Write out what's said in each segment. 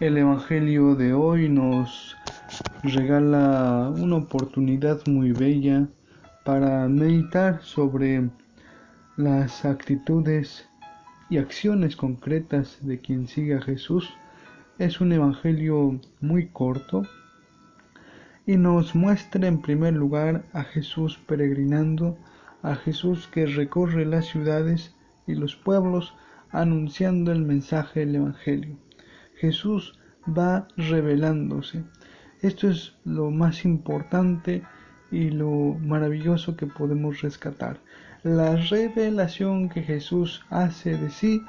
El Evangelio de hoy nos regala una oportunidad muy bella para meditar sobre las actitudes y acciones concretas de quien sigue a Jesús. Es un Evangelio muy corto y nos muestra en primer lugar a Jesús peregrinando, a Jesús que recorre las ciudades y los pueblos anunciando el mensaje del Evangelio. Jesús va revelándose. Esto es lo más importante y lo maravilloso que podemos rescatar. La revelación que Jesús hace de sí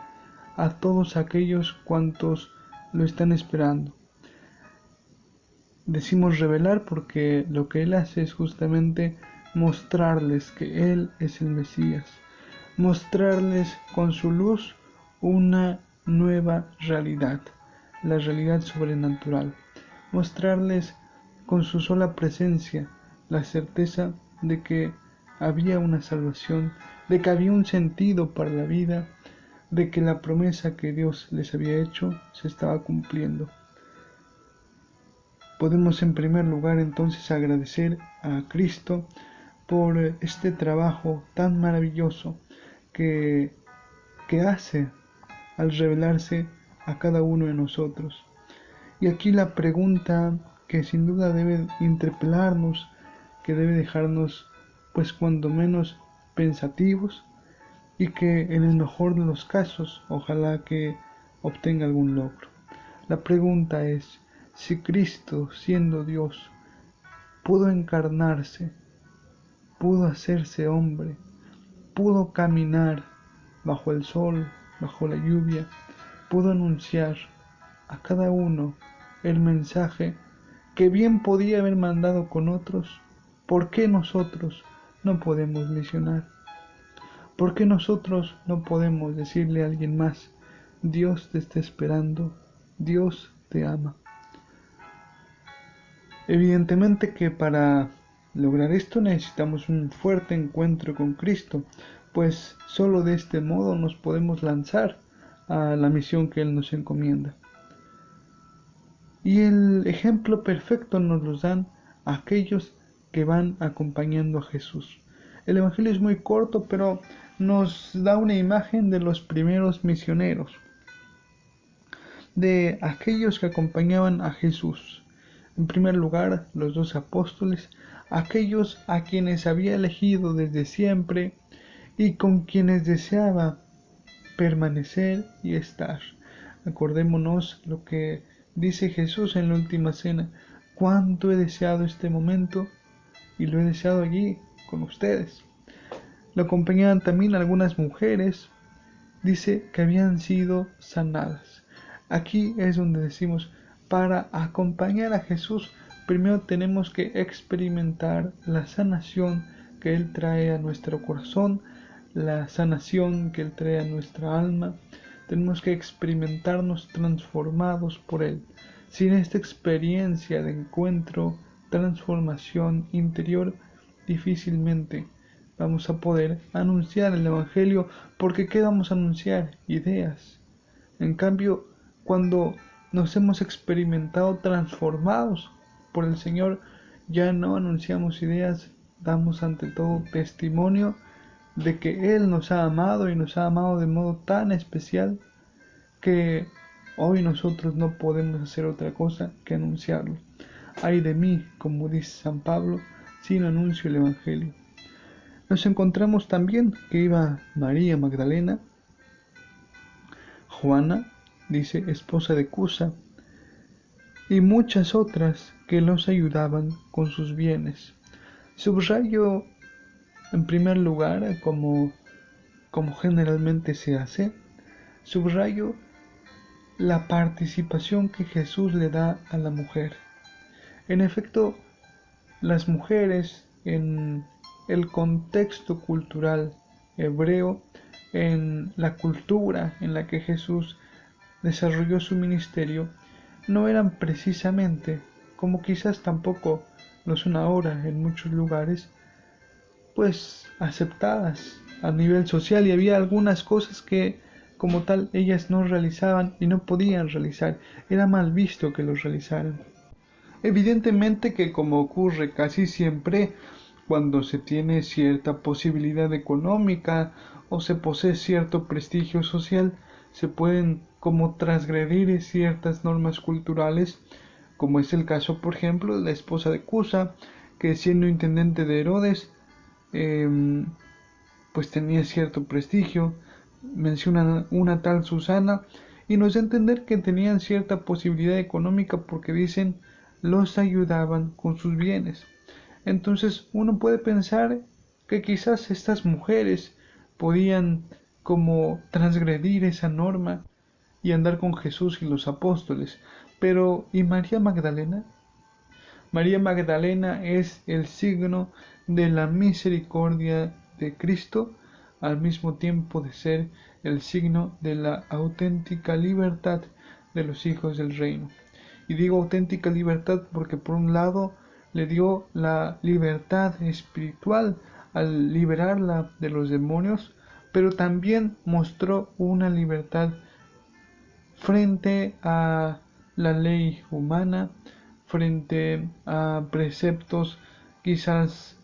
a todos aquellos cuantos lo están esperando. Decimos revelar porque lo que Él hace es justamente mostrarles que Él es el Mesías, mostrarles con su luz una nueva realidad, la realidad sobrenatural, mostrarles con su sola presencia la certeza de que había una salvación, de que había un sentido para la vida, de que la promesa que Dios les había hecho se estaba cumpliendo. Podemos en primer lugar entonces agradecer a Cristo por este trabajo tan maravilloso que hace al revelarse a cada uno de nosotros. Y aquí la pregunta que sin duda debe interpelarnos, que debe dejarnos pues cuando menos pensativos y que en el mejor de los casos ojalá que obtenga algún logro. La pregunta es, si Cristo, siendo Dios, pudo encarnarse, pudo hacerse hombre, pudo caminar bajo el sol, bajo la lluvia, pudo anunciar a cada uno el mensaje que bien podía haber mandado con otros, ¿por qué nosotros no podemos misionar? ¿Por qué nosotros no podemos decirle a alguien más, Dios te está esperando, Dios te ama? Evidentemente que para lograr esto necesitamos un fuerte encuentro con Cristo, pues solo de este modo nos podemos lanzar a la misión que Él nos encomienda. Y el ejemplo perfecto nos lo dan aquellos que van acompañando a Jesús. El Evangelio es muy corto, pero nos da una imagen de los primeros misioneros, de aquellos que acompañaban a Jesús. En primer lugar, los 12 apóstoles, aquellos a quienes había elegido desde siempre y con quienes deseaba permanecer y estar. Acordémonos lo que dice Jesús en la última cena: cuánto he deseado este momento y lo he deseado allí con ustedes. Lo acompañaban también algunas mujeres, dice que habían sido sanadas. Aquí es donde decimos, para acompañar a Jesús, primero tenemos que experimentar la sanación que Él trae a nuestro corazón, la sanación que Él trae a nuestra alma. Tenemos que experimentarnos transformados por Él. Sin esta experiencia de encuentro, transformación interior, difícilmente vamos a poder anunciar el Evangelio, porque ¿qué vamos a anunciar? Ideas. En cambio, cuando nos hemos experimentado transformados por el Señor, ya no anunciamos ideas, damos ante todo testimonio de que Él nos ha amado y nos ha amado de modo tan especial que hoy nosotros no podemos hacer otra cosa que anunciarlo. Ay de mí, como dice San Pablo, si no anuncio el Evangelio. Nos encontramos también que iba María Magdalena, Juana, dice, esposa de Cusa, y muchas otras que los ayudaban con sus bienes. Subrayo en primer lugar, como generalmente se hace, subrayo la participación que Jesús le da a la mujer. En efecto, las mujeres en el contexto cultural hebreo, en la cultura en la que Jesús desarrolló su ministerio, no eran precisamente, como quizás tampoco lo son ahora en muchos lugares, pues aceptadas a nivel social, y había algunas cosas que como tal ellas no realizaban y no podían realizar, era mal visto que los realizaran. Evidentemente que, como ocurre casi siempre cuando se tiene cierta posibilidad económica o se posee cierto prestigio social, se pueden como transgredir ciertas normas culturales, como es el caso, por ejemplo, de la esposa de Cusa, que siendo intendente de Herodes, pues tenía cierto prestigio. Menciona una tal Susana y nos da a entender que tenían cierta posibilidad económica porque dicen los ayudaban con sus bienes. Entonces uno puede pensar que quizás estas mujeres podían como transgredir esa norma y andar con Jesús y los apóstoles. Pero ¿y María Magdalena? María Magdalena es el signo de la misericordia de Cristo, al mismo tiempo de ser el signo de la auténtica libertad de los hijos del reino. Y digo auténtica libertad porque por un lado le dio la libertad espiritual al liberarla de los demonios, pero también mostró una libertad frente a la ley humana, frente a preceptos quizás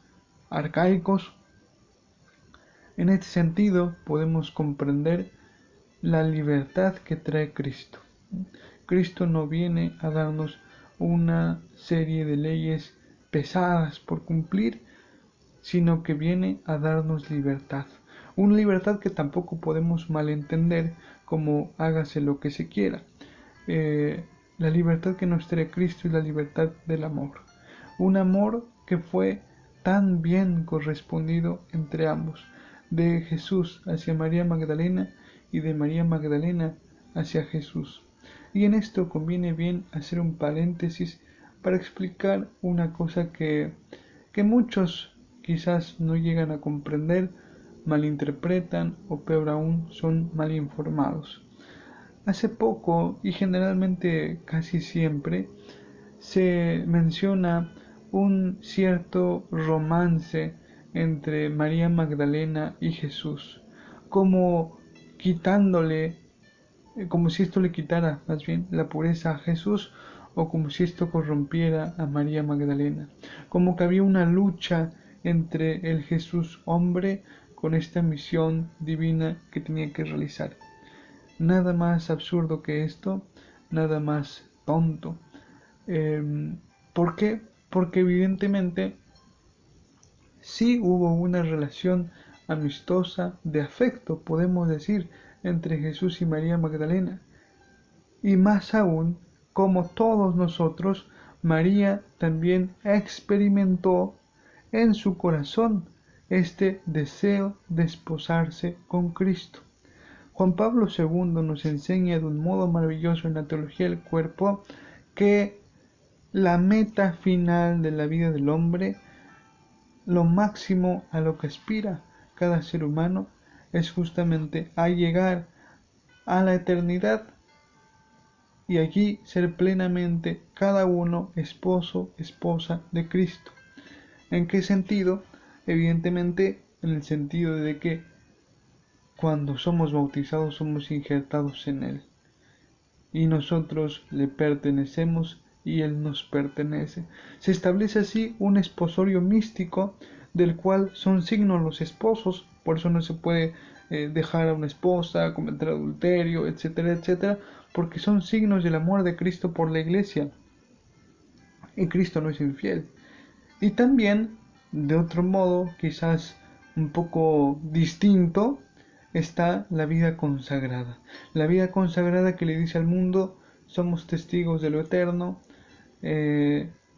arcaicos. En este sentido podemos comprender la libertad que trae Cristo. Cristo no viene a darnos una serie de leyes pesadas por cumplir, sino que viene a darnos libertad. Una libertad que tampoco podemos malentender como hágase lo que se quiera. La libertad que nos trae Cristo es la libertad del amor. Un amor que fue tan bien correspondido entre ambos, de Jesús hacia María Magdalena y de María Magdalena hacia Jesús. Y en esto conviene bien hacer un paréntesis para explicar una cosa que muchos quizás no llegan a comprender, malinterpretan o peor aún son mal informados. Hace poco y generalmente casi siempre se menciona un cierto romance entre María Magdalena y Jesús, como quitándole, como si esto le quitara más bien la pureza a Jesús o como si esto corrompiera a María Magdalena, como que había una lucha entre el Jesús hombre con esta misión divina que tenía que realizar. Nada más absurdo que esto, nada más tonto. ¿Por qué? Porque evidentemente sí hubo una relación amistosa, de afecto, podemos decir, entre Jesús y María Magdalena. Y más aún, como todos nosotros, María también experimentó en su corazón este deseo de esposarse con Cristo. Juan Pablo II nos enseña de un modo maravilloso en la teología del cuerpo que la meta final de la vida del hombre, lo máximo a lo que aspira cada ser humano, es justamente a llegar a la eternidad y allí ser plenamente cada uno esposo, esposa de Cristo. ¿En qué sentido? Evidentemente en el sentido de que cuando somos bautizados somos injertados en Él y nosotros le pertenecemos y Él nos pertenece. Se establece así un esposorio místico del cual son signos los esposos, por eso no se puede dejar a una esposa, cometer adulterio, etcétera, etcétera, porque son signos del amor de Cristo por la iglesia. Y Cristo no es infiel. Y también, de otro modo, quizás un poco distinto, está la vida consagrada. La vida consagrada que le dice al mundo, somos testigos de lo eterno,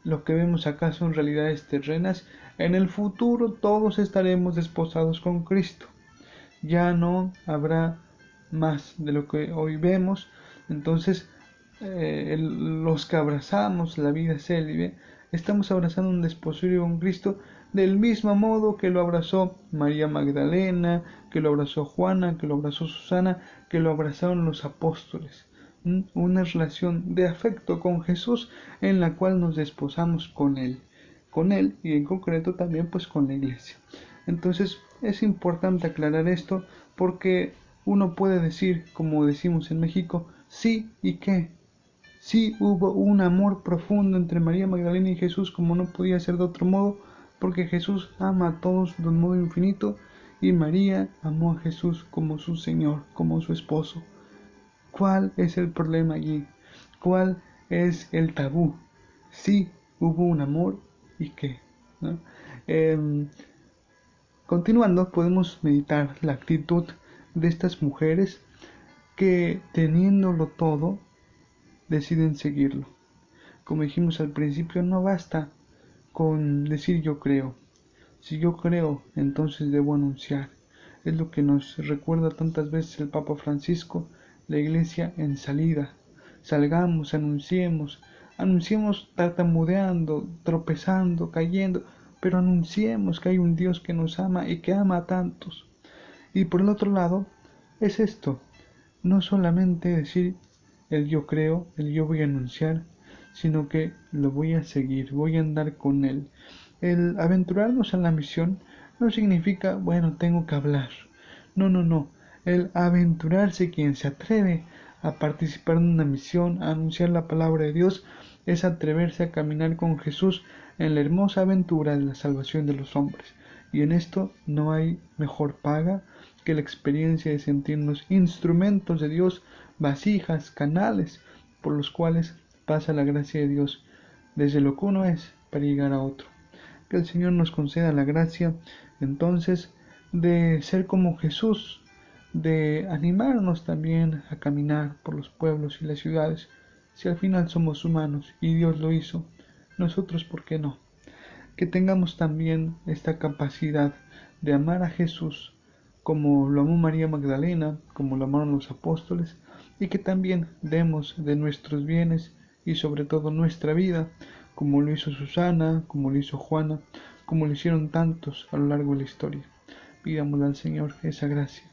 lo que vemos acá son realidades terrenas, en el futuro todos estaremos desposados con Cristo. Ya no habrá más de lo que hoy vemos, entonces los que abrazamos la vida célibe, estamos abrazando un desposorio con Cristo del mismo modo que lo abrazó María Magdalena, que lo abrazó Juana, que lo abrazó Susana, que lo abrazaron los apóstoles. Una relación de afecto con Jesús en la cual nos desposamos con Él y en concreto también pues con la iglesia. Entonces es importante aclarar esto porque uno puede decir, como decimos en México, sí y qué. Sí hubo un amor profundo entre María Magdalena y Jesús como no podía ser de otro modo, porque Jesús ama a todos de un modo infinito y María amó a Jesús como su Señor, como su esposo. ¿Cuál es el problema allí? ¿Cuál es el tabú? Sí hubo un amor y qué, ¿no? Em, Continuando, podemos meditar la actitud de estas mujeres que, teniéndolo todo, deciden seguirlo. Como dijimos al principio, no basta con decir yo creo. Si yo creo, entonces debo anunciar. Es lo que nos recuerda tantas veces el Papa Francisco, la iglesia en salida. Salgamos, anunciemos tartamudeando, tropezando, cayendo, pero anunciemos que hay un Dios que nos ama y que ama a tantos. Y por el otro lado, es esto, no solamente decir el yo creo, el yo voy a anunciar, sino que lo voy a seguir, voy a andar con él. El aventurarnos en la misión no significa, bueno, tengo que hablar. No, no, no. El aventurarse, quien se atreve a participar en una misión, a anunciar la palabra de Dios, es atreverse a caminar con Jesús en la hermosa aventura de la salvación de los hombres. Y en esto no hay mejor paga que la experiencia de sentirnos instrumentos de Dios, vasijas, canales, por los cuales pasa la gracia de Dios, desde lo que uno es para llegar a otro. Que el Señor nos conceda la gracia, entonces, de ser como Jesús, de animarnos también a caminar por los pueblos y las ciudades. Si al final somos humanos y Dios lo hizo, nosotros, ¿por qué no? Que tengamos también esta capacidad de amar a Jesús como lo amó María Magdalena, como lo amaron los apóstoles, y que también demos de nuestros bienes y sobre todo nuestra vida, como lo hizo Susana, como lo hizo Juana, como lo hicieron tantos a lo largo de la historia. Pidámosle al Señor esa gracia.